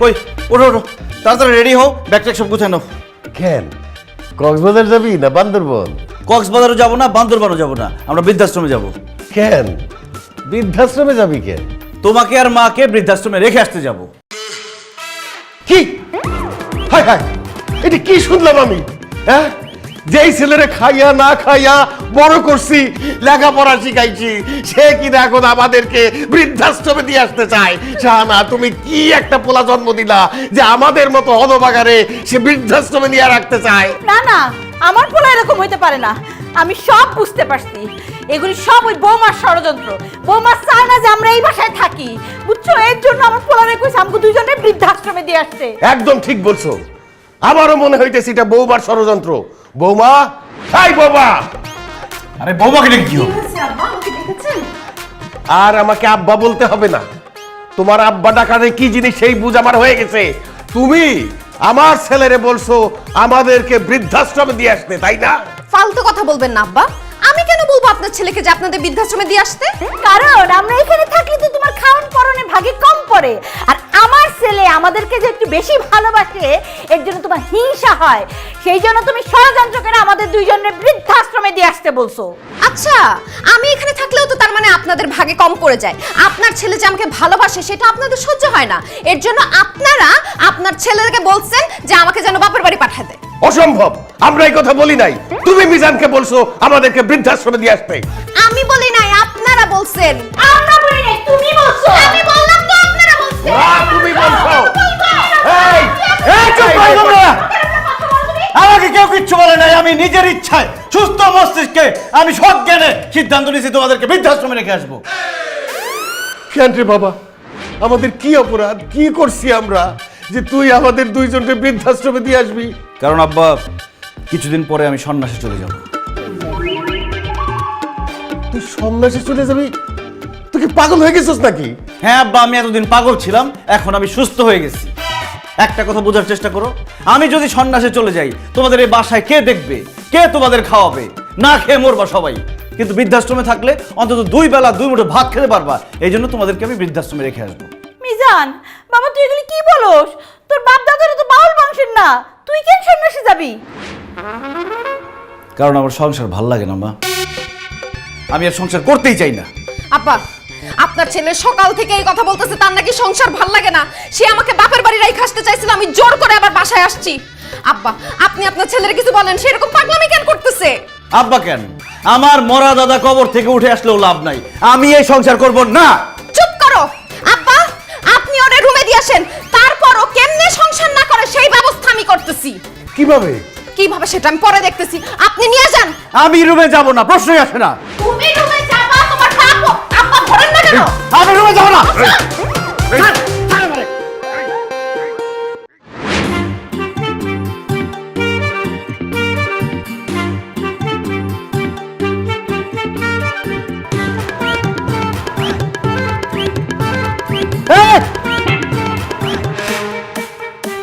কই ওঠো ওঠো, তাড়াতাড়ি রেডি হও, ব্যাগটা সব গুছাই নাও। কেন কক্সবাজার যাবি না বান্দরবন? কক্সবাজারও যাবো না, বান্দরবানও যাবো না, আমরা বৃদ্ধাশ্রমে যাব। কেন বৃদ্ধাশ্রমে যাবি কেন? তোমাকে আর মাকে বৃদ্ধাশ্রমে রেখে আসতে যাব। কি হায় হায়, এটা কি শুনলাম আমি? হ্যাঁ, যেই ছেলেরে খাইয়া না খাইয়া বড় করছি, লেখাপড়া শিখাইছি, সে কিনা এখন আমাদেরকে বৃদ্ধাশ্রমে দিয়ে আসতে চায়। শাহানা, তুমি কি একটা পোলা জন্ম দিলা যে আমাদের মতো হতভাগারে সে বৃদ্ধাশ্রমে নিয়ে রাখতে চায়? না না, আমার পোলা এরকম হইতে পারে না। আমি সব বুঝতে পারছি, এগুলি সব ওই বৌমার ষড়যন্ত্র। বৌমা চায় না যে আমরা এই বাসায় থাকি, বুঝছো? এর জন্য আমার পোলারে কইছে আমাকে দুইজনের বৃদ্ধাশ্রমে দিয়ে আসছে। একদম ঠিক বলছো, আমারও মনে হইতেছে এটা বৌমার ষড়যন্ত্র। বৌমা, হাই বৌমা। আরে বৌমাকে ডেকে কি হবে? আর আমাকে আব্বা বলতে হবে না, তোমার আব্বা ডাকারে কি জিনিস সেই বুঝ আমার হয়ে গেছে। তুমি আমার ছেলেরে বলছো আমাদেরকে বৃদ্ধাশ্রমে দিয়ে আসতে, তাই না? ফালতু কথা বলবেন না আব্বা। আমি কেন বলবো আপনার ছেলেকে যে আপনাদের বৃদ্ধাশ্রমে দিয়ে আসতে? কারণ আমরা এখানে থাকলে তো তোমার খাওয়ান পরনে ভাগে কম পড়ে, আর আমার ছেলে আমাদেরকে যে একটু বেশি ভালোবাসে এর জন্য তোমার হিংসা হয়। সেই জন্য তুমি ষড়যন্ত্র করে আমাদের দুইজনের বৃদ্ধাশ্রমে দিয়ে আসতে বলছো। আচ্ছা, আমি এখানে থাকলেও তো তার মানে আপনাদের ভাগে কম পড়ে যায়। আপনার ছেলে যে আমাকে ভালোবাসে সেটা আপনাদের সহ্য হয় না, এর জন্য আপনারা আপনার ছেলেকে বলছেন যে আমাকে যেন বাপের বাড়ি পাঠিয়ে দেয়। অসম্ভব, আমরা এই কথা বলি নাই। তুমি মিজানকে বলছো আমাদেরকে বৃদ্ধাশ্রমে দিয়ে আসতে। আমি বলি নাই, আপনারা বলছেন। আমরা বলি নাই, তুমি বলছো। আমি বললাম তো আপনারা বলছেন। তুমি বলছো। এই এই চুপ করো তোমরা। আমাকে কেউ কিচ্ছু বলে নাই, আমি নিজের ইচ্ছায় সুস্থ মস্তিষ্কে আমি সজ্ঞানে সিদ্ধান্ত নিয়েছি তোমাদেরকে বৃদ্ধাশ্রমে রেখে আসবো। কেন রে বাবা, আমাদের কি অপরাধ, কি করছি আমরা যে তুই আমাদের দুইজনকে বৃদ্ধাশ্রমে দিয়ে আসবি? কারণ আব্বা, কিছুদিন পরে আমি সন্ন্যাসে চলে যাব। তুই সন্ন্যাসে চলে যাবি? তুই কি পাগল হয়ে গেছিস নাকি? হ্যাঁ আব্বা, আমি এতদিন পাগল ছিলাম, এখন আমি সুস্থ হয়ে গেছি। একটা কথা বোঝার চেষ্টা করো, আমি যদি সন্ন্যাসে চলে যাই তোমাদের এই বাসায় কে দেখবে, কে তোমাদের খাওয়াবে? না খেয়ে মরবা সবাই। কিন্তু বৃদ্ধাশ্রমে থাকলে অন্তত 2 বেলা 2 মুঠো ভাত খেতে পারবা। এই জন্য তোমাদেরকে আমি বৃদ্ধাশ্রমে রেখে আসবো। মিজান বাবা, তুই এগুলি কি বলস? তোর বাপ দাদারা তো বাউল বংশের না, তুই কেন সন্ন্যাসী যাবি? কারণ আমার সংসার ভাল লাগে না মা, আমি আর সংসার করতেই চাই না। আব্বা, আপনার ছেলে সকাল থেকে এই কথা বলতেছে তার নাকি সংসার ভাল লাগে না। সে আমাকে বাপের বাড়ি রাইখা আসতে চাইছিল, আমি জোর করে আবার বাসায় আসছি। আব্বা, আপনি আপনার ছেলের কিছু বলেন, সে এরকম পাগলামি কেন করতেছে? আব্বা কেন? আমার মরা দাদা কবর থেকে উঠে আসলেও লাভ নাই, আমি এই সংসার করব না। চুপ করো আব্বা, আপনি ওরে রুমে দিয়ে আসেন, তারপরও কেমনে সংসার না করে সেই ব্যবস্থা আমি করতেছি। কিভাবে? কিভাবে সেটা আমি পরে দেখতেছি, আপনি নিয়ে যান। আমি রুমে যাব না, প্রশ্নই আসে না। তুমি রুমে যাবা, তোমার বাপ আব্বা ধরেন না কেন? আমি রুমে যাব না।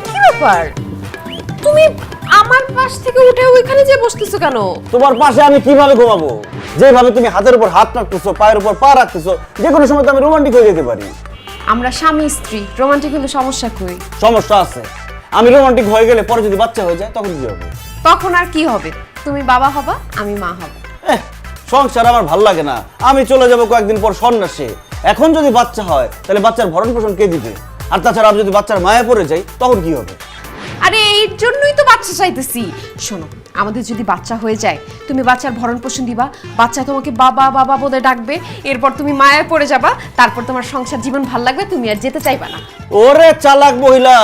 কি ব্যাপার, তুমি আমার পাশ থেকে উঠে ওইখানে যে বসতেছো কেন? তোমার পাশে আমি কিভাবে ঘুমাবো? যেভাবে তুমি হাতের উপর হাত রাখতেছো, পায়ের উপর পা রাখতেছো, যে কোনো সময় তো আমি রোমান্টিক হয়ে যেতে পারি। আমরা স্বামী স্ত্রী, রোমান্টিক হলে সমস্যা কই? সমস্যা আছে, আমি রোমান্টিক হয়ে গেলে পরে যদি বাচ্চা হয়ে যায় তখন কি হবে? তখন আর কি হবে? তুমি বাবা হবা, আমি মা হব। সংসার আমার ভাল লাগে না, আমি চলে যাব কয়েকদিন পর সন্ন্যাসে। এখন যদি বাচ্চা হয় তাহলে বাচ্চার ভরণ পোষণ কে দিবে? আর তাছাড়া আমি যদি বাচ্চার মায়া পড়ে যাই তখন কি হবে? আরে এর জন্যই তো বাচ্চা চাইতেছি। শোনো, আমাদের যদি বাচ্চা হয়ে যায়, তুমি বাচ্চার ভরণ পোষণ দিবা, বাচ্চা তোমাকে বাবা বাবা বলে ডাকবে, এরপর তুমি মায়ায় পড়ে যাবা, তারপর তোমার সংসার জীবন ভাল লাগবে, তুমি আর যেতে চাইবা না। ওরে চালাক মহিলা,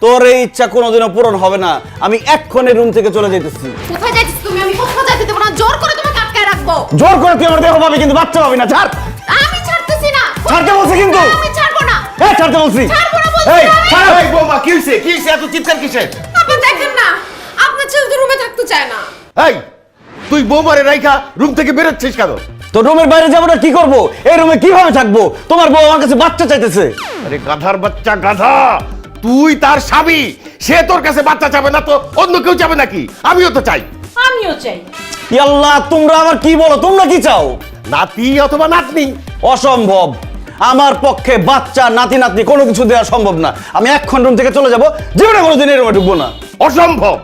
তোর এই ইচ্ছা কোনোদিনও পূরণ হবে না। আমি এক্ষুনি রুম থেকে চলে যেতেছি। কোথায় যাইতেছ তুমি? আমি কোথাও যাইতে দেব না, জোর করে তোমাকে আটকায় রাখবো। জোর করে তুই আমার দেহ পাবি কিন্তু বাচ্চা পাবি না। ছাড়। আমি ছাড়তেছি না। ছাড়তে বলছি কিন্তু। আমি ছাড়বো না। এই ছাড়তে বলছি। ছাড়বো না বলছি। এই ছাড়। এই বৌমা, কি হইছে? কি হইছে? এত চিৎকার কিসের? আপনি দেখেন না, আপনার ছেলে তো রুমে থাকতে চায় না। এই, তুই বৌমারে রাইখা রুম থেকে বেরোচ্ছিস কেন? তো রুমের বাইরে যাবো না কি করবো? এই রুমে কিভাবে থাকবো? তোমার বউ আমার কাছে বাচ্চা চাইতেছে। আরে গাধার বাচ্চা গাধা, তুই তার স্বামী, সে তোর কাছে বাচ্চা চাবে না তো অন্য কেউ চাবে নাকি? আমিও তো চাই। আমিও চাই। আল্লাহ, তোমরা আবার কি বলো? তোমরা কি চাও? নাতি অথবা নাতনি? অসম্ভব। আমার পক্ষে বাচ্চা নাতি নাতনি কোনো কিছু দেওয়া সম্ভব না। আমি এক্ষণ রুম থেকে চলে যাব, জীবনে কোনোদিন এই রুমে ঢুকবো না। অসম্ভব।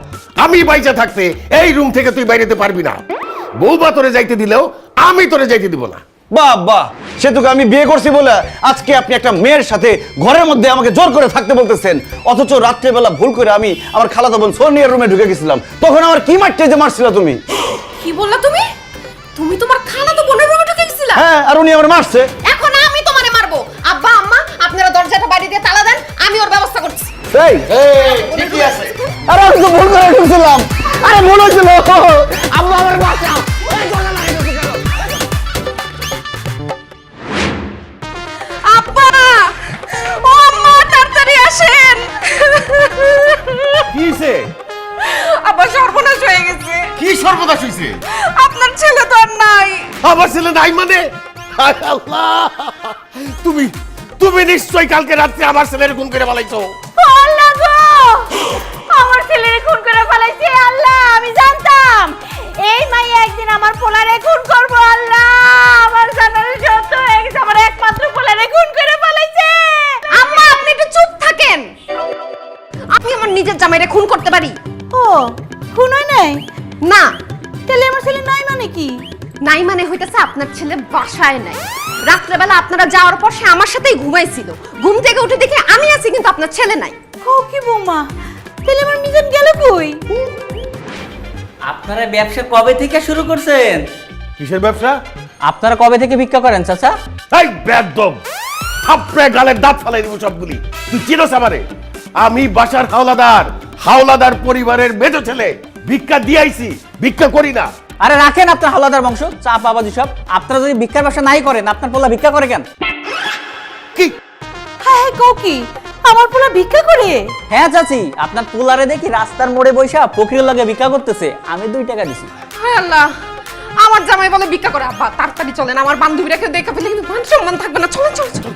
আমি বাইচা থাকতে এই রুম থেকে তুই বাইরেতে পারবি না। বউবা তোরে যাইতে দিলেও আমি তোরে যাইতে দিব না। বাহ বাহ, সে তোকে আমি বিয়ে করছি বলে আজকে আপনি একটা মেয়ের সাথে ঘরের মধ্যে আমাকে জোর করে থাকতে বলতেছেন, অথচ রাত্রেবেলা ভুল করে আমি আমার খালাতো বোন সোনিয়ার রুমে ঢুকে গেছিলাম, তখন আমার কি মারতে যে মারছিল তুমি? কি বললা তুমি? তুমি তোমার খালাতো বোনের রুমে ঢুকে গেছিলা? হ্যাঁ, আর উনি আমার মারছে। এখন আমি তোমারে মারবো। আব্বা আম্মা আপনারা দরজাটা বাইরে দিয়ে তালা দেন, আমি ওর ব্যবস্থা করছি। এই ঠিকই আছে। আরে আমি তো ভুল করে ঢুকছিলাম। আরে মনে হচ্ছিল আম্মা আমার বাঁচাও। আব্বা, ও আম্মা, তাড়াতাড়ি আসেন। কি হইছে? আব্বা, সর্বনাশ হয়ে গেছে। কি সর্বনাশ হইছে? আপনার ছেলে তো আর নাই। আমার ছেলে নাই মানে? হায় আল্লাহ! তুমি তুমি নিশ্চয়ই কালকে রাত্রে আমার ছেলের খুন করে ফেলাইছো। আল্লাহ গো, আমার ছেলেরে খুন করে ফেলাইছে। আল্লাহ, আমি জানতাম এই মাইয়া একদিন আমার পোলারে খুন করবো। আল্লাহ, আমার জানার সত্য হয়ে গেছে, আমার একমাত্র পোলারে খুন করে ফেলাইছে। আম্মা, আপনি একটু চুপ থাকেন। আমি আমার নিজের জামাইরে খুন করতে পারি। ও, খুন হয় নাই? না, তাহলে আমার ছেলে নাই মানে কি? নাই মানে হইতাছে আপনার ছেলে বাসায় নাই। রাত্রেবেলা আপনারা যাওয়ার পর সে আমার সাথেই ঘুমাইছিল। ঘুম থেকে উঠে দেখে আমি আছি, কিন্তু আপনার ছেলে নাই। ও কি বৌমা, তাহলে আমার মিজান গেল কই? আপনারা ব্যবসা কবে থেকে শুরু করছেন? কিসের ব্যবসা? আপনারা কবে থেকে ভিক্ষা করেন চাচা? এই বেদম, থাপড়ে গালের দাঁত ফালাই দিব সবগুলি। তুই চিনোস আমারে? আমি বাসার হাওলাদার, হাওলাদার পরিবারের মেজো ছেলে। ভিক্ষা দিয়াইছি, ভিক্ষা করি না। আরে রাখেন আপনার হাওলাদার বংশ, চা পাবাজি সব। আপনারা যদি ভিক্ষার ব্যবসা নাই করেন, আপনার পোলা ভিক্ষা করে কেন? কি? হ্যাঁ হ্যাঁ, কও কি আমার পোলা ভিক্ষা করে? হ্যাঁ চাচি, আপনার পোলারে দেখি রাস্তার মোড়ে বইসা ফকিরের লগে ভিক্ষা করতেছে, আমি 2 টাকা দিছি। হায় আল্লাহ, আমার জামাই বলে ভিক্ষা করে। আব্বা, তাড়াতাড়ি চলেন, আমার বান্ধবীরা কেউ দেখা ফেলে কিন্তু মান সম্মান থাকবে না। চলেন চলেন চলেন।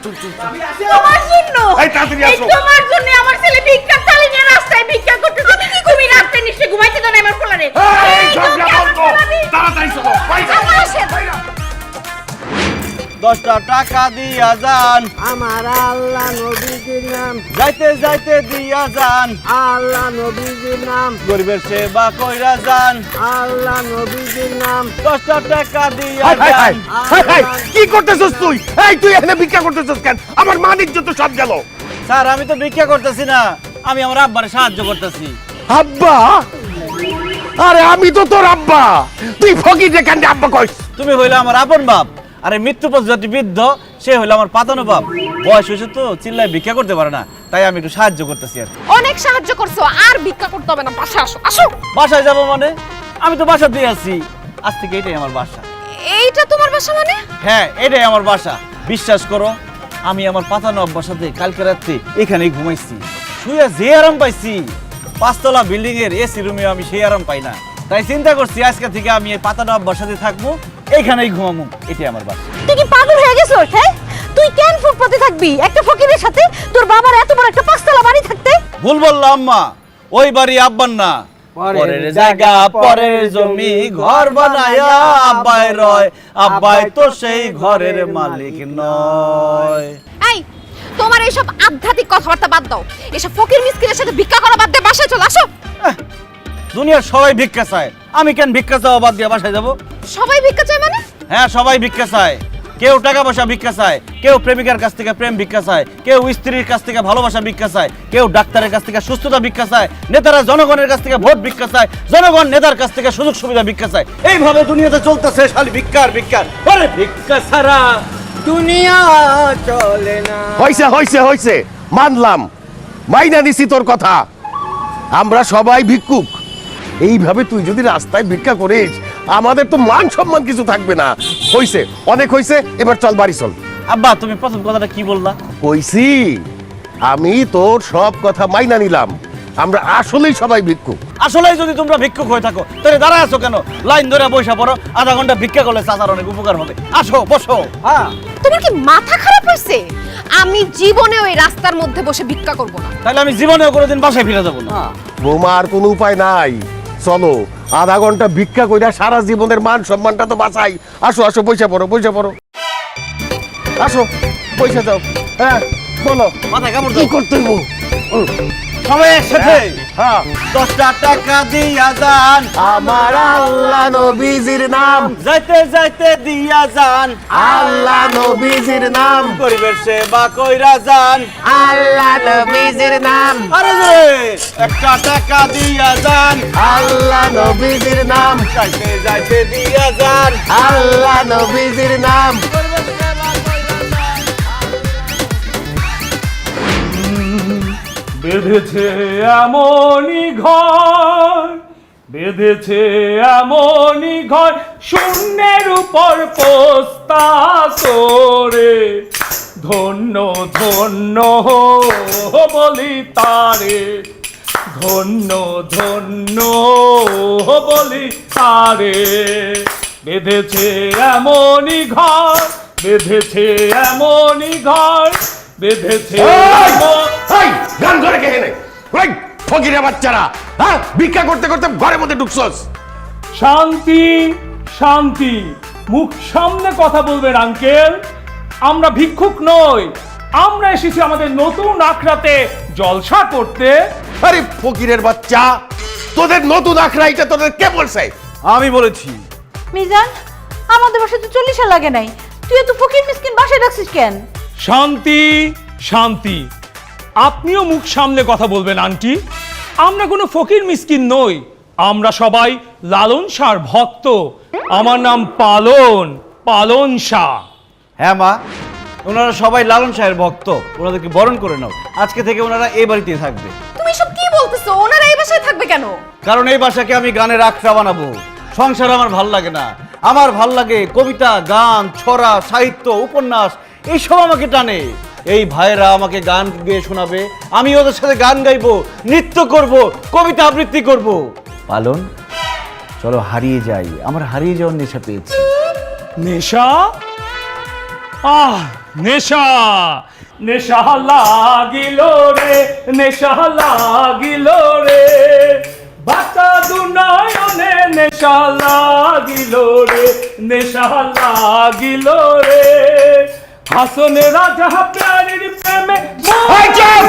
তোমার জন্য, এই তাড়াতাড়ি এই আসো। তোমার জন্য আমার ছেলে ভিক্ষার থালি নিয়ে রাস্তায় ভিক্ষা করতেছে। তুমি রাস্তায় নিশ্চয়ই ঘুমাইতে দাও না আমার পোলারে। এই ঝগড়া বন্ধ, তাড়াতাড়ি চলো, বাইরে। 10টা টাকা দিয়া যান, আমার আল্লাহ নবীজির নাম, যাইতে যাইতে দিয়া যান, আল্লাহ নবীজির নাম, গরিবের সেবা কইরা যান, আল্লাহ নবীজির নাম। 10টা টাকা দিয়া হাই, হাই, হাই, যান। হাই, হাই, কি করতেছস তুই? এই তুই এখানে ভিক্ষা করতেছস কেন? আমার মান ইজ্জত তো সব গেল। স্যার, আমি তো ভিক্ষা করতেছি না, আমি আমার আব্বারে সাহায্য করতেছি। আব্বা? আরে আমি তো তোর আব্বা, তুই ফকির যে কেন আব্বা কইস? তুমি হইলে আমার আপন বাপ, আরে মৃত্যু পথযাত্রী বৃদ্ধ সে হইলো আমার পাতানো বাপ। বয়স হয়েছে তো চিল্লায় ভিক্ষা করতে পারে না, তাই আমি একটু সাহায্য করতেছি আর কি। অনেক সাহায্য করছো, আর ভিক্ষা করতে হবে না। বাসা আসো আসো। বাসায় যাবো মানে? আমি তো বাসা দিয়ে আছি, আজ থেকে এটাই আমার বাসা। এইটা তোমার বাসা মানে? হ্যাঁ, এটাই আমার বাসা। বিশ্বাস করো, আমি আমার পাতানো আব্বার সাথে কালকে রাত্রে এখানেই ঘুমাইছি। শুয়ে যে আরাম পাইছি, 5তলা বিল্ডিং এর এসি রুমে আমি সেই আরাম পাই না। তাই চিন্তা করছি আজকে থেকে আমি এই পাতানো আব্বার সাথে থাকবো, এইখানেই ঘুমাবো। এটাই আমার বাসা। তুই কি পাগল হয়ে গেছিস? হ্যাঁ, তুই কেন ফুটপাতে থাকবি একটা ফকিরের সাথে? তোর বাবার এত বড় একটা 5তলা বাড়ি থাকতে? ভুল বললাম আম্মা, ওই বাড়ি আব্বার না, পরের জায়গা পরের জমি, ঘর বানায়া আব্বাই রয়, আব্বাই তো সেই ঘরের মালিক নয়। এই, তোমার এইসব আধ্যাত্মিক কথাবার্তা বাদ দাও। এসব ফকির মিসকিনের সাথে ভিক্ষা করা বাদ দিয়ে বাসায় চলে আসো। দুনিয়ার সবাই ভিক্ষা চায়, আমি কেন ভিক্ষা চাওয়া বাদ দিয়ে বাসায় যাবো? সবাই ভিক্ষা চায় মানে? হ্যাঁ, সবাই ভিক্ষা চায়। কেউ টাকা পয়সা ভিক্ষা চায়, কেউ প্রেমিকার কাছ থেকে প্রেম ভিক্ষা চায়, কেউ স্ত্রীর কাছ থেকে ভালোবাসা ভিক্ষা চায়, কেউ ডাক্তারের কাছ থেকে সুস্থতা ভিক্ষা চায়, নেতারা জনগণের কাছ থেকে ভোট ভিক্ষা চায়, জনগণ নেতার কাছ থেকে সুযোগ সুবিধা ভিক্ষা চায়। এইভাবে দুনিয়াতে চলতেছে খালি ভিক্ষার ভিক্ষার। আরে ভিক্ষা ছাড়া দুনিয়া চলে না। হইছে হইছে হইছে, মানলাম, মাইনা দিছি তোর কথা। আমরা সবাই ভিক্ষুক। এইভাবে তুই যদি রাস্তায় ভিক্ষা করিস, আমাদের তো মান সম্মান কিছু থাকবে না। হইছে, অনেক হইছে, এবার চল বাড়ি চল। আব্বা, তুমি প্রথম কথাটা কি বললা? কইছি আমি তোর সব কথা মাইনা নিলাম। আমরা আসলেই সবাই ভিক্ষুক। আসলেই যদি তোমরা ভিক্ষুক হয়ে থাকো, তাহলে দাঁড়ায় আছো কেন? লাইন ধরে বসে পড়ো, আধা ঘন্টা ভিক্ষা করলে চাচার অনেক উপকার হবে। আসো, বসো। হ্যাঁ, তোমার কি মাথা খারাপ হয়েছে? আমি জীবনে ওই রাস্তার মধ্যে বসে ভিক্ষা করব না। তাহলে আমি জীবনেও কোনোদিন বাসায় ফিরে যাবো না। বৌমা, আর কোনো উপায় নাই, চলো আধা ঘন্টা ভিক্ষা কইরা সারা জীবনের মান সম্মানটা তো বাঁচাই। আসো আসো, বসে পড়ো বসে পড়ো। আসো পয়সা দাও। হ্যাঁ বলো মাথায় কামড় কি দাও। করতে হইব? সবাই একসাথে হ্যাঁ 10টা টাকা দিয়া যান, আমার আল্লাহ নবীজির নাম, যাইতে যাইতে দিয়া যান, আল্লাহ নবীজির নাম, গরিবের সেবা কইরা যান। আল্লাহ নবীজির নাম, আরে রে 1টা টাকা দিয়া যান, আল্লাহ নবীজির নাম, যাইতে যাইতে দিয়া যান। আল্লাহ নবীজির নাম। বেঁধেছে এমনই ঘর, বেঁধেছে এমনই ঘর, শূন্যের উপর পোস্তা করে, ধন্য ধন্য বলি তারে, ধন্য ধন্য বলি তারে। বেঁধেছে এমনই ঘর, বেঁধেছে এমনই ঘর, বেঁধেছে এই, গান ধরে কে এনে? ওই ফকিরের বাচ্চারা, হ্যাঁ ভিক্ষা করতে করতে ঘরের মধ্যে ঢুকছস। শান্তি শান্তি, মুখ সামনে কথা বলবেন আঙ্কেল। আমরা ভিক্ষুক নই, আমরা এসেছি আমাদের নতুন আখড়াতে জলসা করতে। আরে ফকিরের বাচ্চা, তোদের নতুন আখড়া এটা তোদের কে বলছে? আমি বলেছি। মিজান, আমাদের বাসায় তো 40 লাগে নাই, তুই এত ফকির মিসকিন বাসায় রাখছিস কেন? শান্তি শান্তি, আপনিও মুখ সামনে কথা বলবেন আন্টি। আমরা কোনো ফকির মিসকিন নই, আমরা সবাই লালন শাহর ভক্ত। আমার নাম পালন, পালন শাহ। হ্যাঁ মা, ওনারা সবাই লালন শাহের ভক্ত, ওনাদেরকে বরণ করে নাও। আজকে থেকে ওনারা এই বাড়িতেই থাকবে। তুমি সব কি বলতেছো? ওনারা এই বাসায় থাকবে কেন? কারণ এই বাসাকে আমি গানের আখড়া বানাবো। সংসার আমার ভাল লাগে না, আমার ভাল লাগে কবিতা, গান, ছড়া, সাহিত্য, উপন্যাস, এইসব আমাকে টানে। এই ভাইরা আমাকে গান গেয়ে শোনাবে, আমি ওদের সাথে গান গাইবো, নৃত্য করব, কবিতা আবৃত্তি করব। পালন, চলো হারিয়ে যাই, আমার হারিয়ে যাওয়ার নেশা পেয়েছি। নেশা? নেশা, নেশা লাগিল রে, নেশা লাগিল রে, বাতা দুনয়নে নেশা লাগিল রে, নেশা লাগিল রে, হাসনে রাজা প্যারির প্রেমে। এই চুপ!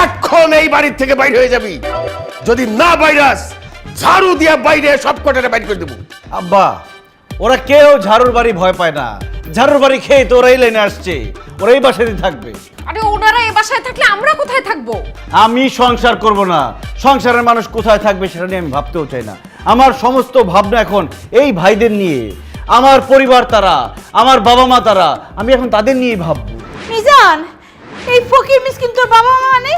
এখন এই বাড়ির থেকে বাইরে হয়ে যাবি। যদি না বাইরাস, ঝাড়ু দিয়া বাইরে সব কটারে বাইর করে দেবো। আব্বা, ওরা কেউ ঝাড়ুর বাড়ি ভয় পায় না, ঝাড়ুর বাড়ি খেয়ে তো ওরাই লাইনে আসছে, ওরাই বাসায় থাকবে। আরে ওনারা এই বাসায় থাকলে আমরা কোথায় থাকবো? আমি সংসার করব না, সংসারের মানুষ কোথায় থাকবে সেটা নিয়ে আমি ভাবতেও চাই না। আমার সমস্ত ভাবনা এখন এই ভাইদের নিয়ে, আমার পরিবার তারা, আমার বাবা মা তারা, আমি এখন তাদের নিয়েই ভাববো। মিজান, এই ফকির মিসকিন তোর বাবা মা মানে?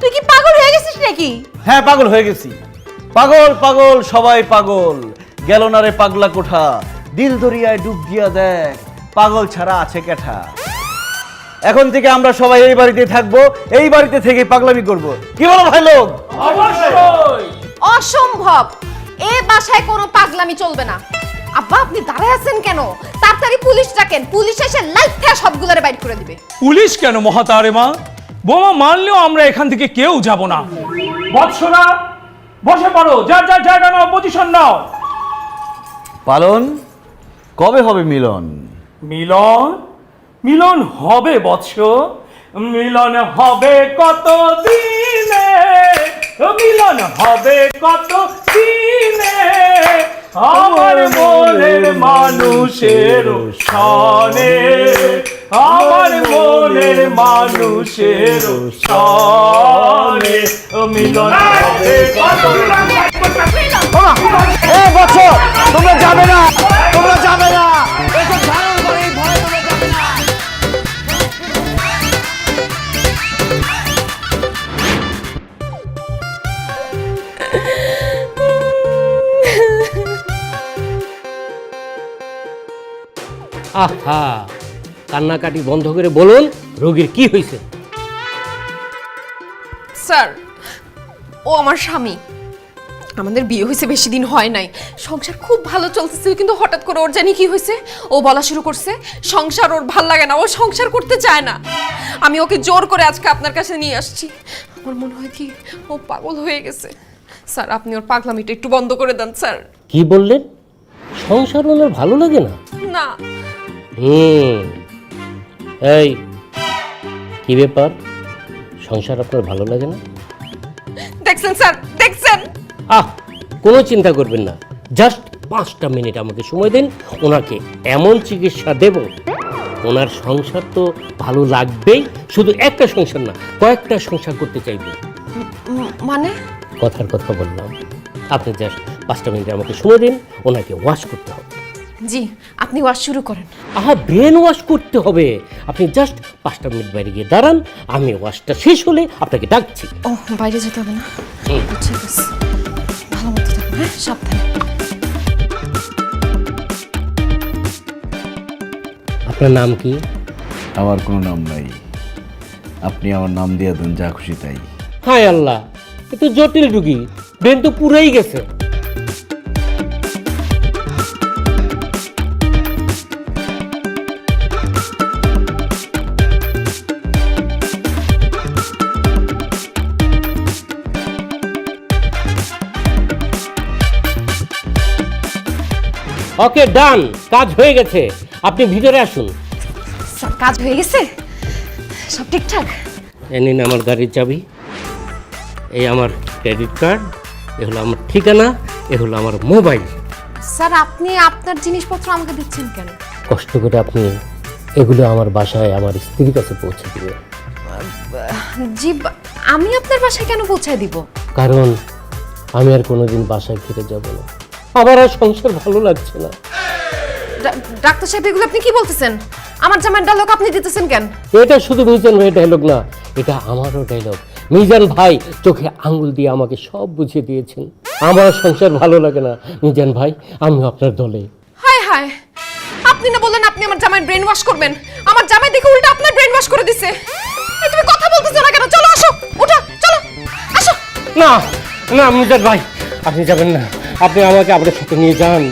তুই কি পাগল হয়ে গেছিস নাকি? হ্যাঁ, পাগল হয়ে গেছি। পাগল পাগল সবাই পাগল, গেল না রে পাগলা কোঠা, দিল দরিয়ায় ডুব দিয়া দেখ, পাগল ছাড়া আছে কেঠা। এখন থেকে আমরা সবাই এই বাড়িতে থাকবো, এই বাড়িতে থেকে পাগলামি করব। কি বলো ভাই লোক? অবশ্যই। অসম্ভব, এ বাসায় কোনো পাগলামি চলবে না। আব্বা, আপনি দাঁড়ায় আছেন কেন? তাড়াতাড়ি পুলিশ ডাকেন, পুলিশ এসে লাইট থেকে সবগুলোরে বাইর করে দিবে। পুলিশ কেন মহাতারে মা? বোমা মারলেও আমরা এখান থেকে কেউ যাব না। বৎসরা, বসে পড়ো, যার যার জায়গা নাও, পজিশন নাও। পালন, কবে হবে মিলন? মিলন? মিলন হবে বৎস, মিলন হবে কত দিনে, মিলন হবে কত দিনে, আমার মনের মানুষের সনে, আমার মনের মানুষের সনে, মিলন হবে কত দিনে। এই বছর তোমরা যাবে না, তোমরা যাবে না, এসব ঝাড়ুর বাড়ি ভয়ে তোমরা যাবে না। আহা, কান্নাকাটি বন্ধ করে বলুন রোগীর কি হয়েছে। স্যার, ও আমার স্বামী, আমাদের বিয়ে হয়েছে বেশি দিন হয় নাই, সংসার খুব ভালো চলতেছিল, কিন্তু হঠাৎ করে ওর জানি কি হয়েছে, ও বলা শুরু করছে সংসার ওর ভাল লাগে না, ও সংসার করতে চায় না। আমি ওকে জোর করে আজকে আপনার কাছে নিয়ে আসছি। আমার মনে হয় কি ও পাগল হয়ে গেছে। স্যার, আপনি ওর পাগলামিটা একটু বন্ধ করে দেন স্যার। কি বললেন? সংসার ওনার ভালো লাগে না? না, এই কি ব্যাপার, সংসার আপনার ভালো লাগে না? দেখছেন স্যার, দেখছেন? কোনো চিন্তা করবেন না, জাস্ট 5টা মিনিট আমাকে সময় দিন, ওনাকে এমন চিকিৎসা দেব ওনার সংসার তো ভালো লাগবেই, শুধু একটা সংসার না কয়েকটা সংসার করতে চাইবে। মানে? কথার কথা বললাম, আপনি জাস্ট 5টা মিনিট আমাকে সময় দিন, ওনাকে ওয়াশ করতে হবে। জি, আপনি ওয়াশ শুরু করেন। ব্রেন ওয়াশ করতে হবে, আপনি জাস্ট 5টা মিনিট বাইরে গিয়ে দাঁড়ান, আমি ওয়াশটা শেষ হলে আপনাকে ডাকছি। ও, বাইরে যেতে হবে না? ঠিক আছে, ভালো মতো থাকবেন, হ্যাঁ, সাবধানে। আপনার নাম কি? আমার কোনো নাম নাই, আপনি আমার নাম দিয়ে দেন যা খুশি তাই। হায় আল্লাহ, এ তো জটিল রুগী, ব্রেন তো পুরাই গেছে। ওকে, ডান, কাজ হয়ে গেছে, আপনি ভিতরে আসুন। স্যার, কাজ হয়ে গেছে? সব ঠিকঠাক? এ নিন আমার গাড়ির চাবি, এই আমার ক্রেডিট কার্ড, এ হলো আমার ঠিকানা, এ হলো আমার মোবাইল। স্যার, আপনি আপনার জিনিসপত্র আমাকে দিচ্ছেন কেন? কষ্ট করে আপনি এগুলো আমার বাসায় আমার স্ত্রীর কাছে পৌঁছে দিবেন। জি, আমি আপনার বাসায় কেন পৌঁছায় দিব? কারণ আমি আর কোনোদিন বাসায় ফিরে যাব না, আমার আর সংসার ভালো লাগছে না। ডাক্তার সাহেব, এগুলো আপনি কি বলতেছেন? আমার জামাইয়ের ডায়লগ আপনি দিতেছেন কেন? এটা শুধু মিজান ভাইয়ের ডায়লগ না, এটা আমারও ডায়লগ। মিজান ভাই চোখে আঙ্গুল দিয়ে আমাকে সব বুঝিয়ে দিয়েছেন, আমার সংসার ভালো লাগে না। মিজান ভাই, আমি আপনার দলে। হায় হায়, আপনি না বললেন আপনি আমার জামাইয়ের ব্রেন ওয়াশ করবেন, আমার জামাই দেখে উল্টা আপনার ব্রেন ওয়াশ করে দিছে। এই তুমি কথা বলতেছো না কেন? চলো, আসো, ওঠো, চলো, আসো। না না মিজান ভাই, আপনি যাবেন না, আপনি আমাকে আপনার সাথে নিয়ে যান।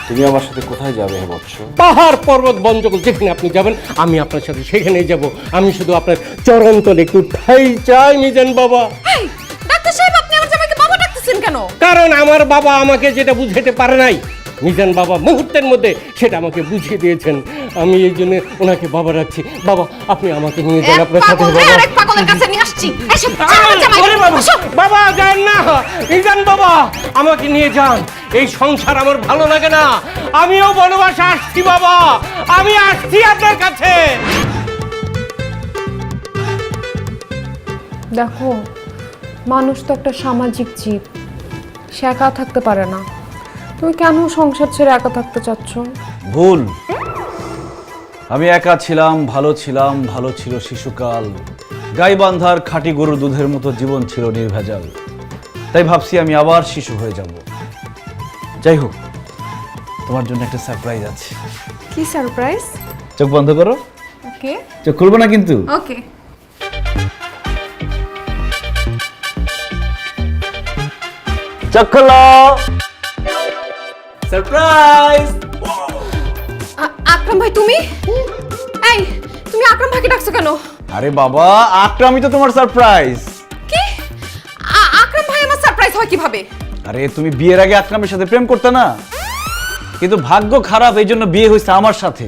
তুমি আমার সাথে কোথায় যাবে হে বৎস? পাহাড় পর্বত বন জঙ্গল যেখানে আপনি যাবেন আমি আপনার সাথে সেখানেই যাব। আমি শুধু আপনার চরণ তলে একটু ঠাই চাই মিজান বাবা। এই, ডাক্তার সাহেব, আপনি আমার জামাইকে বাবা ডাকতেছেন কেন? কারণ আমার বাবা আমাকে যেটা বুঝাতে পারে নাই, মিজান বাবা মুহূর্তের মধ্যে সেটা আমাকে বুঝিয়ে দিয়েছেন। আমি এই জন্য ওনাকে বাবা রাখছি। বাবা, আপনি আমাকে নিয়ে যান আপনার সাথে। এক পাগলের কাছে নিয়ে আসছি। এসো, আমার জামাই, ওরে বাবা, আসো। বাবা যান না, মিজান বাবা আমাকে নিয়ে যান, এই সংসার আমার ভালো লাগে না, আমিও বনবাসে আসছি বাবা, আমি আসছি আপনার কাছে। দেখো, মানুষ তো একটা সামাজিক জীব, সে একা থাকতে পারে না। তুমি কেন সংসার ছেড়ে একা থাকতে চাচ্ছ? ভুল, আমি একা ছিলাম, ভালো ছিলাম, ভালো ছিল শিশুকাল, গাইবান্ধার খাঁটি গরুর দুধের মতো জীবন ছিল নির্ভেজাল, তাই ভাবছি আমি আবার শিশু হয়ে যাব। যাই হোক, তোমার জন্য একটা সারপ্রাইজ আছে। কি সারপ্রাইজ? চোখ বন্ধ করো। ওকে, চোখ খুলবো না কিন্তু। ওকে। চোখ খোলো। সারপ্রাইজ। আকরাম ভাই, তুমি? এই, তুমি আকরাম ভাইকে ডাকছো কেন? আরে বাবা, আকরামই তো তোমার সারপ্রাইজ। কি? আকরাম ভাই আমার সারপ্রাইজ হয় কিভাবে? আরে তুমি বিয়ের আগে আকরামের সাথে প্রেম করতে না, কিন্তু ভাগ্য খারাপ, এই জন্য বিয়ে হয়েছে আমার সাথে,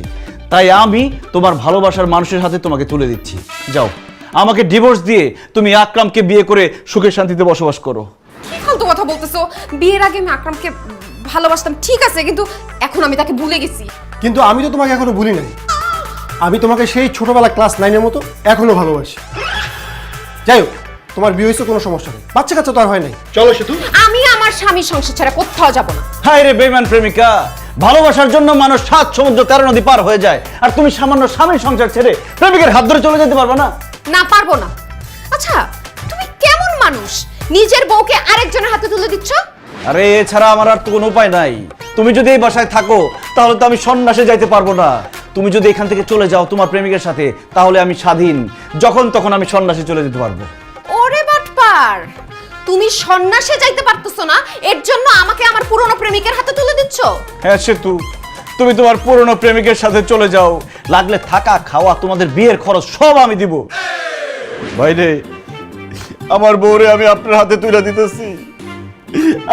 তাই আমি তোমার ভালোবাসার মানুষের হাতে তোমাকে তুলে দিচ্ছি। যাও, আমাকে ডিভোর্স দিয়ে তুমি আকরামকে বিয়ে করে সুখে শান্তিতে বসবাস করো। কি ফালতু কথা বলতেছো? বিয়ের আগে আমি আকরামকে ভালোবাসতাম, ঠিক আছে, কিন্তু এখন আমি তাকে ভুলে গেছি। কিন্তু আমি তো তোমাকে এখনো ভুলি নাই, আমি তোমাকে সেই ছোটবেলা ক্লাস 9-এর মতো এখনো ভালোবাসি। যাই হোক, তোমার বিয়ে হয়েছে, কোনো সমস্যা নেই, বাচ্চা কাচ্চা তো আর হয় নাই। চলো সেতু। আমি আমার স্বামীর সংসার ছাড়া কোথাও যাব না। হায় রে বেঈমান প্রেমিকা, ভালোবাসার জন্য মানুষ 7 সমুদ্র 13 নদী পার হয়ে যায়, আর তুমি সামান্য স্বামীর সংসার ছেড়ে প্রেমিকের হাত ধরে চলে যেতে পারবে না? না, পারবো না। আচ্ছা, তুমি কেমন মানুষ, নিজের বউকে আরেকজনের হাতে তুলে দিচ্ছ? আরে এছাড়া আমার আর তো কোনো উপায় নাই। তুমি যদি এই বাসায় থাকো তাহলে তো আমি সন্ন্যাসে যাইতে পারবো না। তুমি যদি এখান থেকে চলে যাও তোমার প্রেমিকের সাথে, তাহলে আমি স্বাধীন, যখন তখন আমি সন্ন্যাসে চলে যেতে পারবো। ওরে বাটপার, তুমি সন্ন্যাসে যাইতে পারতেছো না, এর জন্য আমাকে আমার পুরনো প্রেমিকের হাতে তুলে দিচ্ছ? হ্যাঁ সেতু, তুমি তোমার পুরনো প্রেমিকের সাথে চলে যাও, লাগলে থাকা খাওয়া তোমাদের বিয়ের খরচ সব আমি দিব। ভাইরে, আমার বউরে আমি আপনার হাতে তুলে দিতেছি,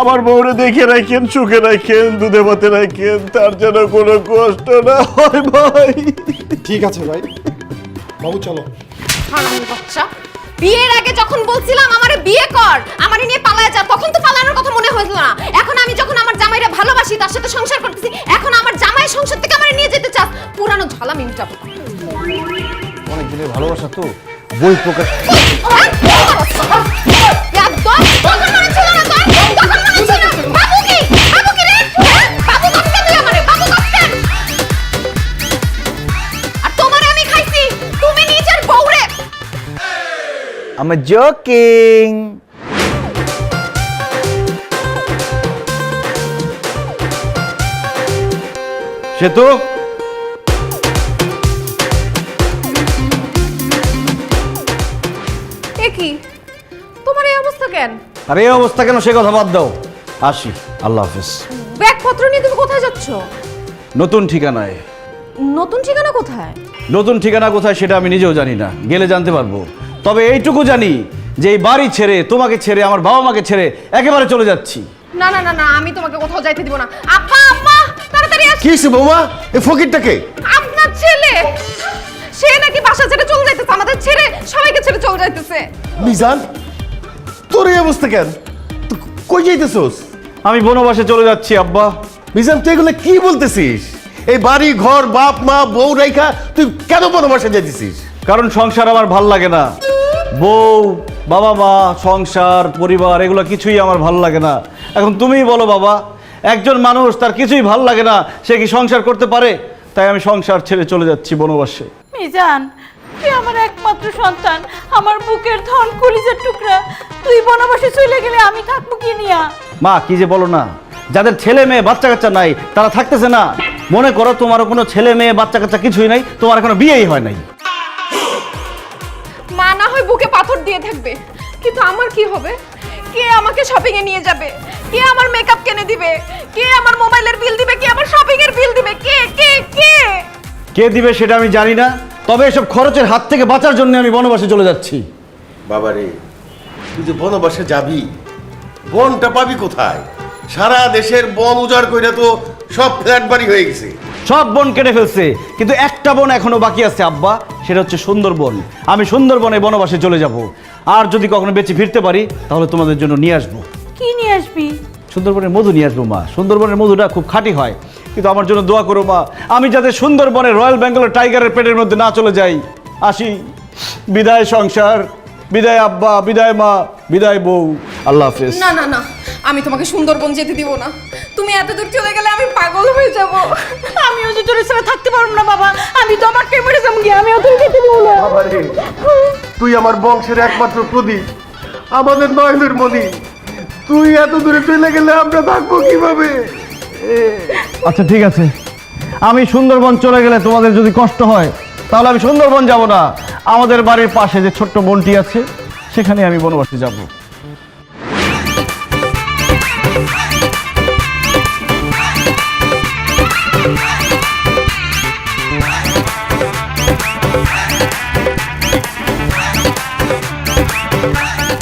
আমার বউরে দেখে রাখেন, সুখে রাখেন, দুধে ভাতে রাখেন, তার যেন কোনো কষ্ট না হয় ভাই। ঠিক আছে ভাই, বাবু চলো। হারামির বাচ্চা, বিয়ের আগে যখন বলছিলাম আমারে বিয়ে কর, আমারে নিয়ে পালায় যা, তখন তো পালানোর কথা মনে হইতো না। এখন আমি যখন আমার জামাইরে ভালোবাসি, তার সাথে সংসার করতেছি, এখন আমার জামাই সংসার থেকে আমারে নিয়ে যেতে চাস, পুরানো ঝালা মিমটা। অনেক দিনের ভালোবাসা তো বই প্রকাশ। I'm joking. সেতু, এ কি তোমার এই অবস্থা কেন? আর এই অবস্থা কেন সে কথা বাদ দাও। আসি, আল্লাহ হাফেজ। ব্যাগপত্র নিয়ে তুমি কোথায় যাচ্ছ? নতুন ঠিকানায়। নতুন ঠিকানা কোথায়? নতুন ঠিকানা কোথায় সেটা আমি নিজেও জানি না, গেলে জানতে পারবো। তবে এইটুকু জানি যে এই বাড়ি ছেড়ে, তোমাকে ছেড়ে, আমার বাবা মাকে ছেড়ে একেবারে চলে যাচ্ছি। না না না না, আমি তোমাকে কোথাও যাইতে দিব না। আব্বা আম্মা তাড়াতাড়ি আসো। কি হইছে বৌমা? এই ফকিরটাকে? আপনার ছেলে, সে নাকি বাসা ছেড়ে চলে যাইতেছে, আমাদের ছেড়ে, সবাইকে ছেড়ে চলে যাইতেছে। মিজান, তোর এই অবস্থা কেন? তুই কই যাইতেছস? আমি বনবাসে চলে যাচ্ছি আব্বা। মিজান, তুই এগুলো কি বলতেছিস? এই বাড়ি ঘর, বাপ মা, বউ রাইখা তুই কেন বনবাসে যাইতেছিস? কারণ সংসার আমার ভাল লাগে না। বউ, বাবা মা, সংসার, পরিবার এগুলো কিছুই আমার ভাল লাগে না। এখন তুমিই বলো বাবা, একজন মানুষ তার কিছুই ভাল লাগে না, সে কি সংসার করতে পারে? তাই আমি সংসার ছেড়ে চলে যাচ্ছি বনবাসে। মিজান, তুই আমার একমাত্র সন্তান, আমার বুকের ধন, কলিজার টুকরা। তুই বনবাসে চলে গেলে আমি থাকবো কি নিয়া? মা, কি যে বলো না, যাদের ছেলে মেয়ে বাচ্চা কাচ্চা নাই তারা থাকতেছে না। মনে করো তোমারও কোনো ছেলে মেয়ে বাচ্চা কাচ্চা কিছুই নাই, তোমার এখনো বিয়েই হয় নাই। মা না হয় বুকে পাথর দিয়ে থাকবে, কিন্তু আমার কি হবে? কে আমাকে শপিং এ নিয়ে যাবে? কে আমার মেকআপ কিনে দিবে? কে আমার মোবাইলের বিল দিবে? কে আমার শপিং এর বিল দিবে? কে কে কে কে দিবে সেটা আমি জানি না, তবে এসব খরচের হাত থেকে বাঁচার জন্য আমি বনবাসে চলে যাচ্ছি। বাবারে, তুই যে বনবাসে যাবি, বনটা পাবি কোথায়? সারা দেশের বন উজাড় কইরা তো সব ফ্ল্যাট বাড়ি হয়ে গেছে। সব বন কেটে ফেলছে, কিন্তু একটা বন এখনো বাকি আছে আব্বা, সেটা হচ্ছে সুন্দরবন। আমি সুন্দরবনে বনবাসে চলে যাব, আর যদি কখনো বেঁচে ফিরতে পারি তাহলে তোমাদের জন্য নিয়ে আসবো। কি নিয়ে আসবি? সুন্দরবনের মধু নিয়ে আসবো মা। সুন্দরবনের মধুটা খুব খাঁটি হয়, কিন্তু আমার জন্য দোয়া করো মা, আমি যাতে সুন্দরবনের রয়্যাল বেঙ্গলের টাইগারের পেটের মধ্যে না চলে যাই। আসি, বিদায় সংসার, বিদায় আব্বা, বিদায় মা, বিদায় বউ, আল্লাহ হাফেজ। না না না, আমি তোমাকে সুন্দরবন যেতে দিব না। তুমি এত দূর চলে গেলে আমি পাগল হয়ে যাব। আমিও যে তোর ছাড়া থাকতে পারবো না বাবা, আমি তো আমাকে মরে যাবো গিয়ে, আমি ওদের যেতে দেবো না। বাবারে, তুই আমার বংশের একমাত্র প্রদীপ, আমাদের নয়নের মণি। তুই এত দূরে চলে গেলে আমরা থাকবো কিভাবে? আচ্ছা ঠিক আছে, আমি সুন্দরবন চলে গেলে তোমাদের যদি কষ্ট হয় তাহলে আমি সুন্দরবন যাব না, আমাদের বাড়ির পাশে যে ছোট্ট বনটি আছে সেখানে আমি বনবাসে যাব।